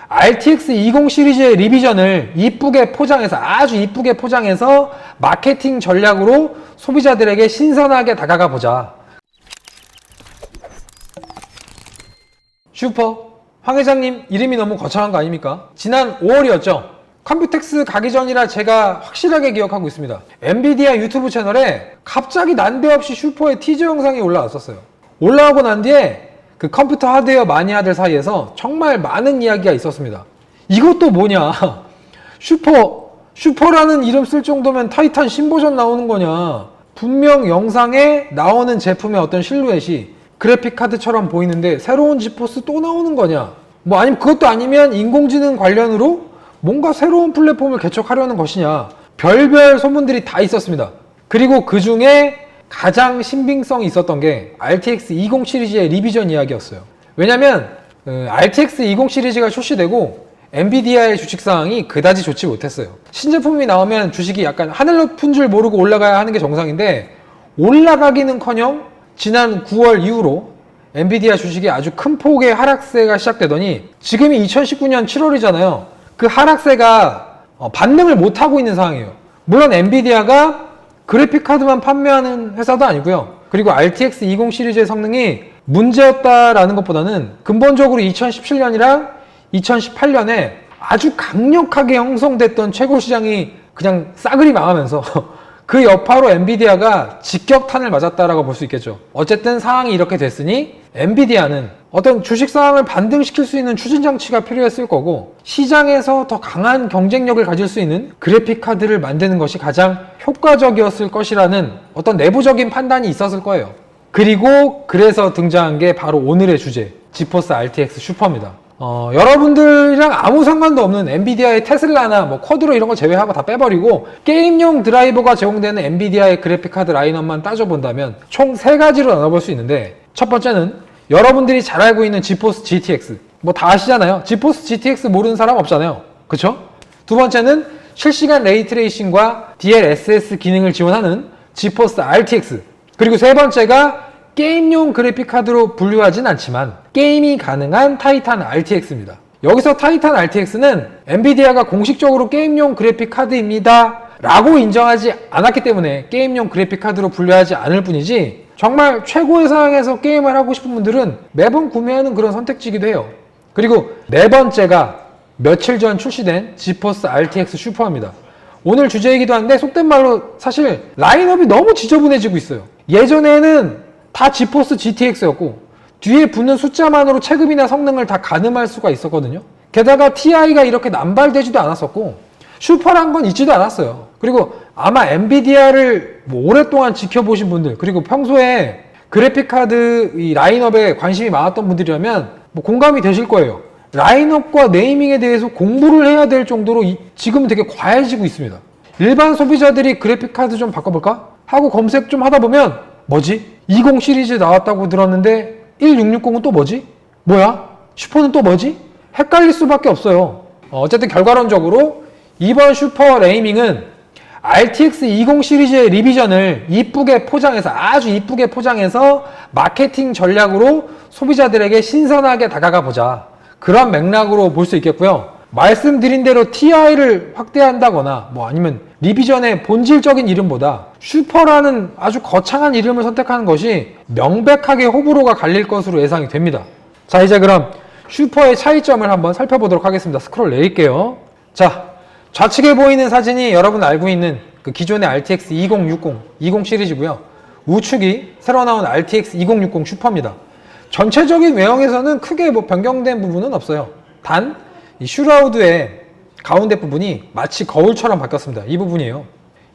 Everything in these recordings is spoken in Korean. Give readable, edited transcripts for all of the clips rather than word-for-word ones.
RTX 20 시리즈의 리비전을 이쁘게 포장해서 아주 이쁘게 포장해서 마케팅 전략으로 소비자들에게 신선하게 다가가 보자. 슈퍼 황 회장님 이름이 너무 거창한 거 아닙니까? 지난 5월이었죠. 컴퓨텍스 가기 전이라 제가 확실하게 기억하고 있습니다. 엔비디아 유튜브 채널에 갑자기 난데없이 슈퍼의 티저 영상이 올라왔었어요. 올라오고 난 뒤에 그 컴퓨터 하드웨어 마니아들 사이에서 정말 많은 이야기가 있었습니다. 이것도 뭐냐? 슈퍼라는 이름 쓸 정도면 타이탄 신버전 나오는 거냐? 분명 영상에 나오는 제품의 어떤 실루엣이 그래픽카드처럼 보이는데 새로운 지포스 또 나오는 거냐? 뭐 아니면 그것도 아니면 인공지능 관련으로 뭔가 새로운 플랫폼을 개척하려는 것이냐? 별별 소문들이 다 있었습니다. 그리고 그 중에 가장 신빙성이 있었던 게 RTX 20 시리즈의 리비전 이야기였어요. 왜냐면 RTX 20 시리즈가 출시되고 엔비디아의 주식 상황이 그다지 좋지 못했어요. 신제품이 나오면 주식이 약간 하늘 높은 줄 모르고 올라가야 하는 게 정상인데 올라가기는커녕 지난 9월 이후로 엔비디아 주식이 아주 큰 폭의 하락세가 시작되더니 지금이 2019년 7월이잖아요. 그 하락세가 반등을 못하고 있는 상황이에요. 물론 엔비디아가 그래픽카드만 판매하는 회사도 아니고요. 그리고 RTX 20 시리즈의 성능이 문제였다라는 것보다는 근본적으로 2017년이랑 2018년에 아주 강력하게 형성됐던 최고 시장이 그냥 싸그리 망하면서 그 여파로 엔비디아가 직격탄을 맞았다라고 볼 수 있겠죠. 어쨌든 상황이 이렇게 됐으니 엔비디아는 어떤 주식 상황을 반등시킬 수 있는 추진 장치가 필요했을 거고 시장에서 더 강한 경쟁력을 가질 수 있는 그래픽 카드를 만드는 것이 가장 효과적이었을 것이라는 어떤 내부적인 판단이 있었을 거예요. 그리고 그래서 등장한 게 바로 오늘의 주제 지포스 RTX 슈퍼입니다. 여러분들이랑 아무 상관도 없는 엔비디아의 테슬라나 뭐 쿼드로 이런 거 제외하고 다 빼버리고 게임용 드라이버가 제공되는 엔비디아의 그래픽카드 라인업만 따져본다면 총 3가지로 나눠볼 수 있는데 첫 번째는 여러분들이 잘 알고 있는 지포스 GTX 뭐 다 아시잖아요. 지포스 GTX 모르는 사람 없잖아요. 그쵸? 두 번째는 실시간 레이트레이싱과 DLSS 기능을 지원하는 지포스 RTX 그리고 세 번째가 게임용 그래픽카드로 분류하진 않지만 게임이 가능한 타이탄 RTX입니다. 여기서 타이탄 RTX는 엔비디아가 공식적으로 게임용 그래픽카드입니다 라고 인정하지 않았기 때문에 게임용 그래픽카드로 분류하지 않을 뿐이지 정말 최고의 상황에서 게임을 하고 싶은 분들은 매번 구매하는 그런 선택지이기도 해요. 그리고 네 번째가 며칠 전 출시된 지포스 RTX 슈퍼입니다. 오늘 주제이기도 한데 속된 말로 사실 라인업이 너무 지저분해지고 있어요. 예전에는 다 지포스 GTX였고 뒤에 붙는 숫자만으로 체급이나 성능을 다 가늠할 수가 있었거든요. 게다가 TI가 이렇게 남발되지도 않았었고 슈퍼란 건 있지도 않았어요. 그리고 아마 엔비디아를 뭐 오랫동안 지켜보신 분들 그리고 평소에 그래픽카드 이 라인업에 관심이 많았던 분들이라면 뭐 공감이 되실 거예요. 라인업과 네이밍에 대해서 공부를 해야 될 정도로 지금은 되게 과해지고 있습니다. 일반 소비자들이 그래픽카드 좀 바꿔볼까? 하고 검색 좀 하다 보면 뭐지? 20 시리즈 나왔다고 들었는데 1660은 또 뭐지? 뭐야? 슈퍼는 또 뭐지? 헷갈릴 수밖에 없어요. 어쨌든 결과론적으로 이번 슈퍼 레이밍은 RTX 20 시리즈의 리비전을 이쁘게 포장해서 아주 이쁘게 포장해서 마케팅 전략으로 소비자들에게 신선하게 다가가 보자. 그런 맥락으로 볼 수 있겠고요. 말씀드린 대로 TI를 확대한다거나 뭐 아니면 리비전의 본질적인 이름보다 슈퍼라는 아주 거창한 이름을 선택하는 것이 명백하게 호불호가 갈릴 것으로 예상이 됩니다. 자, 이제 그럼 슈퍼의 차이점을 한번 살펴보도록 하겠습니다. 스크롤 내릴게요. 자, 좌측에 보이는 사진이 여러분 알고 있는 그 기존의 RTX 2060 시리즈고요. 우측이 새로 나온 RTX 2060 슈퍼입니다. 전체적인 외형에서는 크게 뭐 변경된 부분은 없어요. 단 이 슈라우드의 가운데 부분이 마치 거울처럼 바뀌었습니다. 이 부분이에요.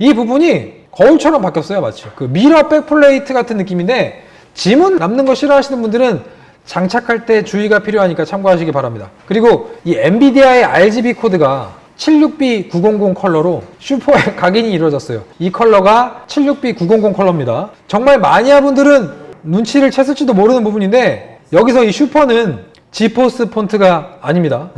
이 부분이 거울처럼 바뀌었어요. 마치 그 미러 백플레이트 같은 느낌인데 지문 남는 거 싫어하시는 분들은 장착할 때 주의가 필요하니까 참고하시기 바랍니다. 그리고 이 엔비디아의 RGB 코드가 76B900 컬러로 슈퍼에 각인이 이루어졌어요. 이 컬러가 76B900 컬러입니다. 정말 마니아분들은 눈치를 챘을지도 모르는 부분인데 여기서 이 슈퍼는 지포스 폰트가 아닙니다.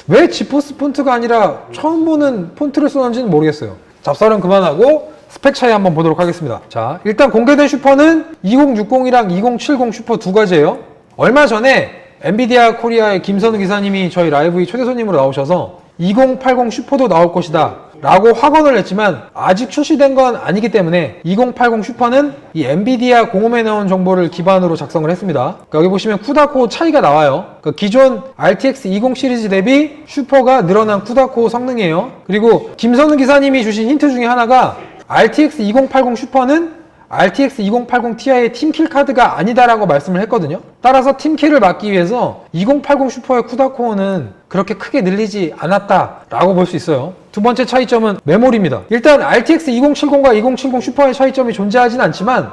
왜 지포스 폰트가 아니라 처음 보는 폰트를 써는지는 모르겠어요. 잡설은 그만하고 스펙 차이 한번 보도록 하겠습니다. 자, 일단 공개된 슈퍼는 2060이랑 2070 슈퍼 두 가지예요. 얼마 전에 엔비디아 코리아의 김선우 기사님이 저희 라이브의 초대 손님으로 나오셔서 2080 슈퍼도 나올 것이다 라고 확언을 했지만 아직 출시된 건 아니기 때문에 2080 슈퍼는 이 엔비디아 공홈에 나온 정보를 기반으로 작성을 했습니다. 그러니까 여기 보시면 쿠다코어 차이가 나와요. 그러니까 기존 RTX 20 시리즈 대비 슈퍼가 늘어난 쿠다코어 성능이에요. 그리고 김선우 기사님이 주신 힌트 중에 하나가 RTX 2080 슈퍼는 RTX 2080 Ti의 팀킬 카드가 아니다라고 말씀을 했거든요. 따라서 팀킬을 막기 위해서 2080 슈퍼의 쿠다코어는 그렇게 크게 늘리지 않았다라고 볼 수 있어요. 두 번째 차이점은 메모리입니다. 일단 RTX 2070과 2070 슈퍼의 차이점이 존재하진 않지만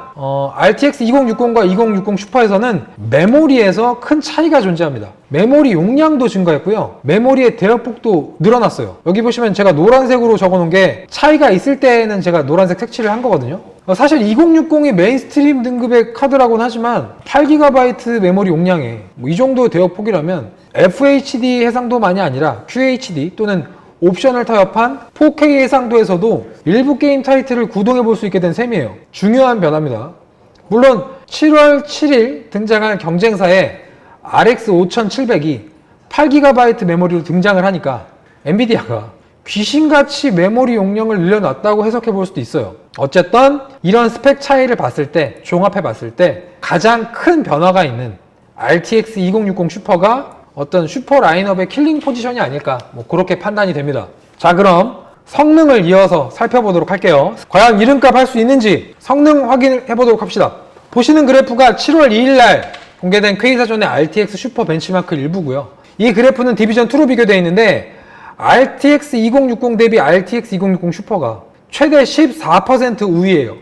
RTX 2060과 2060 슈퍼에서는 메모리에서 큰 차이가 존재합니다. 메모리 용량도 증가했고요. 메모리의 대역폭도 늘어났어요. 여기 보시면 제가 노란색으로 적어놓은 게 차이가 있을 때는 제가 노란색 색칠을 한 거거든요. 사실 2060이 메인스트림 등급의 카드라고는 하지만 8GB 메모리 용량에 이 정도 대역폭이라면 FHD 해상도만이 아니라 QHD 또는 옵션을 타협한 4K 해상도에서도 일부 게임 타이틀을 구동해 볼 수 있게 된 셈이에요. 중요한 변화입니다. 물론 7월 7일 등장한 경쟁사의 RX 5700이 8GB 메모리로 등장을 하니까 엔비디아가 귀신같이 메모리 용량을 늘려놨다고 해석해 볼 수도 있어요. 어쨌든 이런 스펙 차이를 봤을 때, 종합해 봤을 때 가장 큰 변화가 있는 RTX 2060 슈퍼가 어떤 슈퍼 라인업의 킬링 포지션이 아닐까, 뭐 그렇게 판단이 됩니다. 자, 그럼 성능을 이어서 살펴보도록 할게요. 과연 이름값 할 수 있는지 성능 확인을 해보도록 합시다. 보시는 그래프가 7월 2일날 공개된 K사전의 RTX 슈퍼 벤치마크 일부고요. 이 그래프는 디비전2로 비교되어 있는데 RTX 2060 대비 RTX 2060 슈퍼가 최대 14% 우위예요.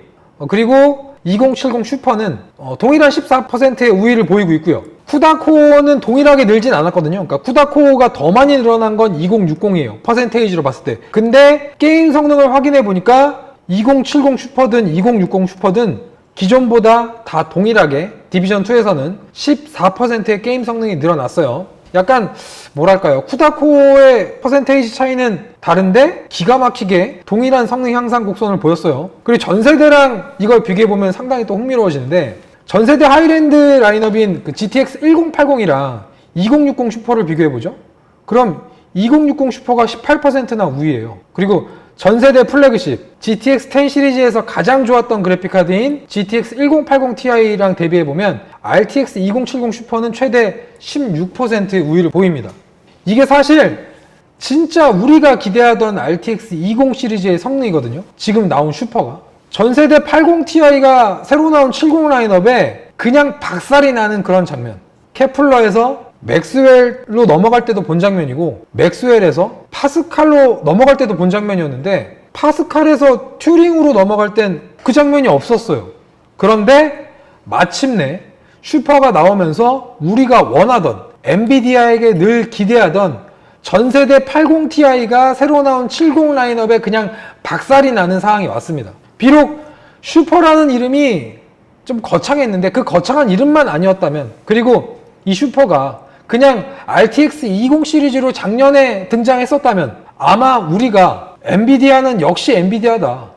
그리고 2070 슈퍼는 동일한 14%의 우위를 보이고 있고요. 쿠다코어는 동일하게 늘진 않았거든요. 그러니까 쿠다코어가 더 많이 늘어난 건 2060이에요. 퍼센테이지로 봤을 때. 근데 게임 성능을 확인해 보니까 2070 슈퍼든 2060 슈퍼든 기존보다 다 동일하게 디비전2에서는 14%의 게임 성능이 늘어났어요. 약간 뭐랄까요, 쿠다코어의 퍼센테이지 차이는 다른데 기가 막히게 동일한 성능 향상 곡선을 보였어요. 그리고 전세대랑 이걸 비교해보면 상당히 또 흥미로워지는데, 전세대 하이랜드 라인업인 그 GTX 1080이랑 2060 슈퍼를 비교해보죠. 그럼 2060 슈퍼가 18%나 우위예요. 그리고 전세대 플래그십 GTX 10 시리즈에서 가장 좋았던 그래픽카드인 GTX 1080 Ti랑 대비해보면 RTX 2070 슈퍼는 최대 16%의 우위를 보입니다. 이게 사실 진짜 우리가 기대하던 RTX 20 시리즈의 성능이거든요. 지금 나온 슈퍼가. 전세대 80 Ti가 새로 나온 70 라인업에 그냥 박살이 나는 그런 장면. 케플러에서 맥스웰로 넘어갈 때도 본 장면이고, 맥스웰에서 파스칼로 넘어갈 때도 본 장면이었는데, 파스칼에서 튜링으로 넘어갈 땐 그 장면이 없었어요. 그런데 마침내 슈퍼가 나오면서 우리가 원하던, 엔비디아에게 늘 기대하던 전세대 80 Ti가 새로 나온 70 라인업에 그냥 박살이 나는 상황이 왔습니다. 비록 슈퍼라는 이름이 좀 거창했는데 그 거창한 이름만 아니었다면, 그리고 이 슈퍼가 그냥 RTX 20 시리즈로 작년에 등장했었다면 아마 우리가 엔비디아는 역시 엔비디아다,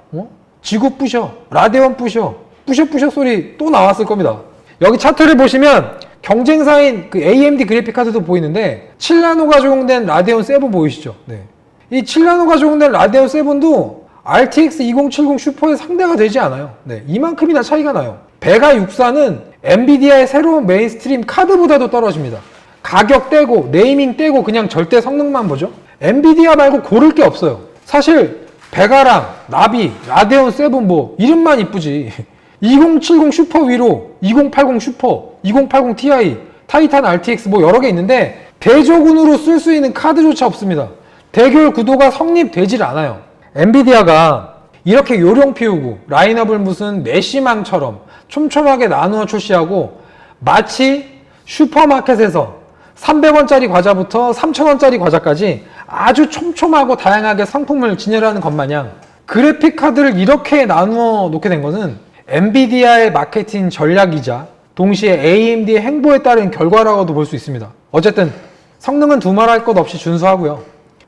지구 부셔, 라데온 부셔, 부셔 소리 또 나왔을 겁니다. 여기 차트를 보시면 경쟁사인 그 AMD 그래픽카드도 보이는데 7나노가 적용된 라데온 7 보이시죠? 네. 이 7나노가 적용된 라데온 7도 RTX 2070 슈퍼의 상대가 되지 않아요. 네. 이만큼이나 차이가 나요. 베가 64는 엔비디아의 새로운 메인스트림 카드보다도 떨어집니다. 가격 떼고 네이밍 떼고 그냥 절대 성능만 보죠. 엔비디아 말고 고를 게 없어요. 사실 베가랑 나비, 라데온 7 뭐 이름만 이쁘지 2070 슈퍼 위로 2080 슈퍼, 2080 Ti, 타이탄 RTX 뭐 여러 개 있는데 대조군으로 쓸 수 있는 카드조차 없습니다. 대결 구도가 성립되질 않아요. 엔비디아가 이렇게 요령 피우고 라인업을 무슨 메시망처럼 촘촘하게 나누어 출시하고 마치 슈퍼마켓에서 300원짜리 과자부터 3,000원짜리 과자까지 아주 촘촘하고 다양하게 상품을 진열하는 것 마냥 그래픽 카드를 이렇게 나누어 놓게 된 것은 엔비디아의 마케팅 전략이자 동시에 AMD의 행보에 따른 결과라고도 볼 수 있습니다. 어쨌든 성능은 두말할 것 없이 준수하고요.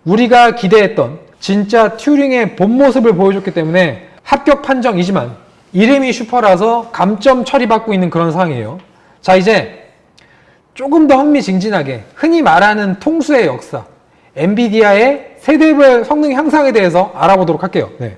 우리가 기대했던 진짜 튜링의 본 모습을 보여줬기 때문에 합격 판정이지만 이름이 슈퍼라서 감점 처리받고 있는 그런 상황이에요. 자, 이제 조금 더 흥미진진하게 흔히 말하는 통수의 역사, 엔비디아의 세대별 성능 향상에 대해서 알아보도록 할게요. 네.